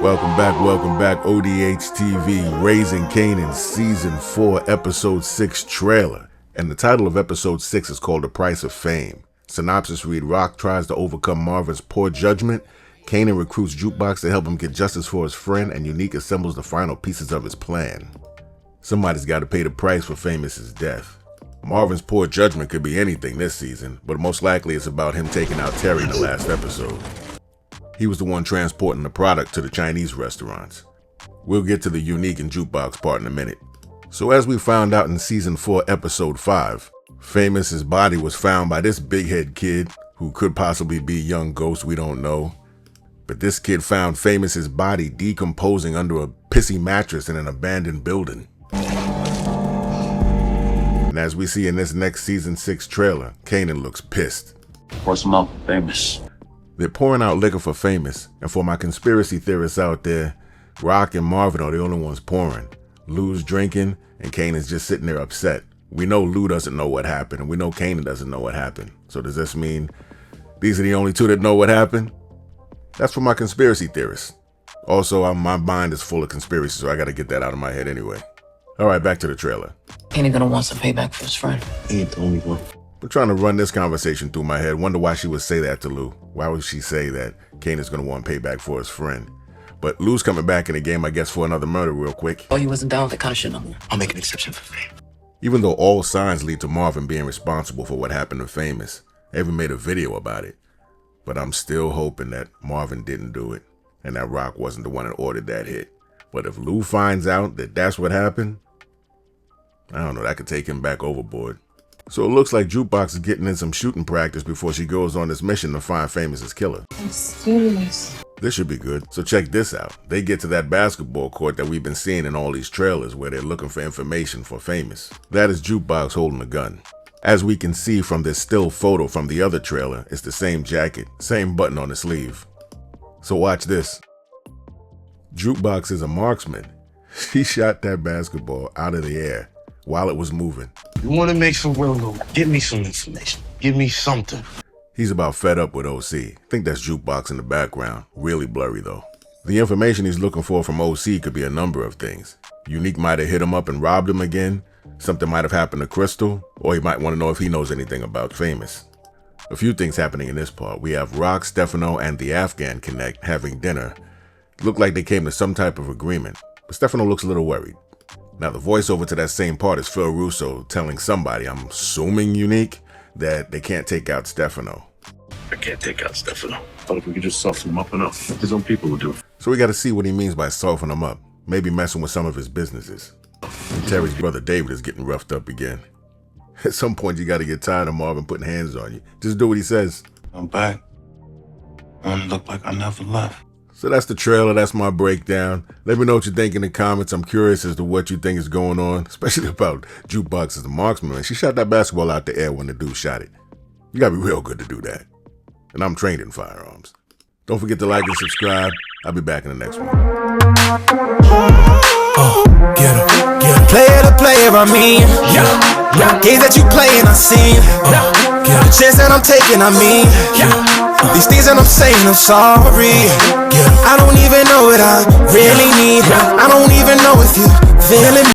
Welcome back, ODHtv, Raising Kanan, Season 4, Episode 6 trailer. And the title of Episode 6 is called The Price of Fame. Synopsis read, Rock tries to overcome Marvin's poor judgment, Kanan recruits Jukebox to help him get justice for his friend, and Unique assembles the final pieces of his plan. Somebody's got to pay the price for Famous's death. Marvin's poor judgment could be anything this season, but most likely it's about him taking out Terry in the last episode. He was the one transporting the product to the Chinese restaurants. We'll get to the Unique and Jukebox part in a minute. So as we found out in Season 4, Episode 5, Famous's body was found by this big-head kid who could possibly be young Ghost, we don't know. But this kid found Famous's body decomposing under a pissy mattress in an abandoned building. And as we see in this next Season 6 trailer, Kanan looks pissed. Pour some up, Famous. They're pouring out liquor for Famous, and for my conspiracy theorists out there, Rock and Marvin are the only ones pouring. Lou's drinking, and Kanan's just sitting there upset. We know Lou doesn't know what happened, and we know Kanan doesn't know what happened. So does this mean these are the only two that know what happened? That's for my conspiracy theorists. Also, my mind is full of conspiracies, so I gotta get that out of my head anyway. Alright, back to the trailer. Kanan gonna want some payback for his friend. He ain't the only one. I'm trying to run this conversation through my head. Wonder why she would say that to Lou. Why would she say that Kanan's gonna want payback for his friend? But Lou's coming back in the game, I guess, for another murder real quick. Oh, you wasn't down with that kind of shit no more. I'll make an exception for Fame. Even though all signs lead to Marvin being responsible for what happened to Famous, I even made a video about it. But I'm still hoping that Marvin didn't do it, and that Rock wasn't the one that ordered that hit. But if Lou finds out that that's what happened, I don't know, that could take him back overboard. So it looks like Jukebox is getting in some shooting practice before she goes on this mission to find Famous's killer. I'm serious. This should be good. So check this out. They get to that basketball court that we've been seeing in all these trailers where they're looking for information for Famous. That is Jukebox holding a gun. As we can see from this still photo from the other trailer, it's the same jacket, same button on the sleeve. So watch this. Jukebox is a marksman. She shot that basketball out of the air while it was moving. You want to make some real loot? Give me some information. Give me something. He's about fed up with OC. I think that's Jukebox in the background. Really blurry though. The information he's looking for from OC could be a number of things. Unique might have hit him up and robbed him again. Something might have happened to Crystal, or he might want to know if he knows anything about Famous. A few things happening in this part. We have Rock, Stefano, and the Afghan Connect having dinner. Look like they came to some type of agreement, but Stefano looks a little worried. Now the voiceover to that same part is Phil Russo telling somebody, I'm assuming Unique, that they can't take out Stefano. I can't take out Stefano. But if we could just soften him up enough, his own people will do it. So we got to see what he means by soften him up. Maybe messing with some of his businesses. And Terry's brother David is getting roughed up again. At some point you got to get tired of Marvin putting hands on you. Just do what he says. I'm back. I look like I never left. So that's the trailer, that's my breakdown. Let me know what you think in the comments. I'm curious as to what you think is going on, especially about Jukebox as a marksman. She shot that basketball out the air when the dude shot it. You gotta be real good to do that. And I'm trained in firearms. Don't forget to like and subscribe. I'll be back in the next one. Get him. Player to player, I mean. Games that you playing, I seen. The chance that I'm taking, I mean. These things that I'm saying, I'm sorry. I don't even know what I really need. I don't even know if you feeling me.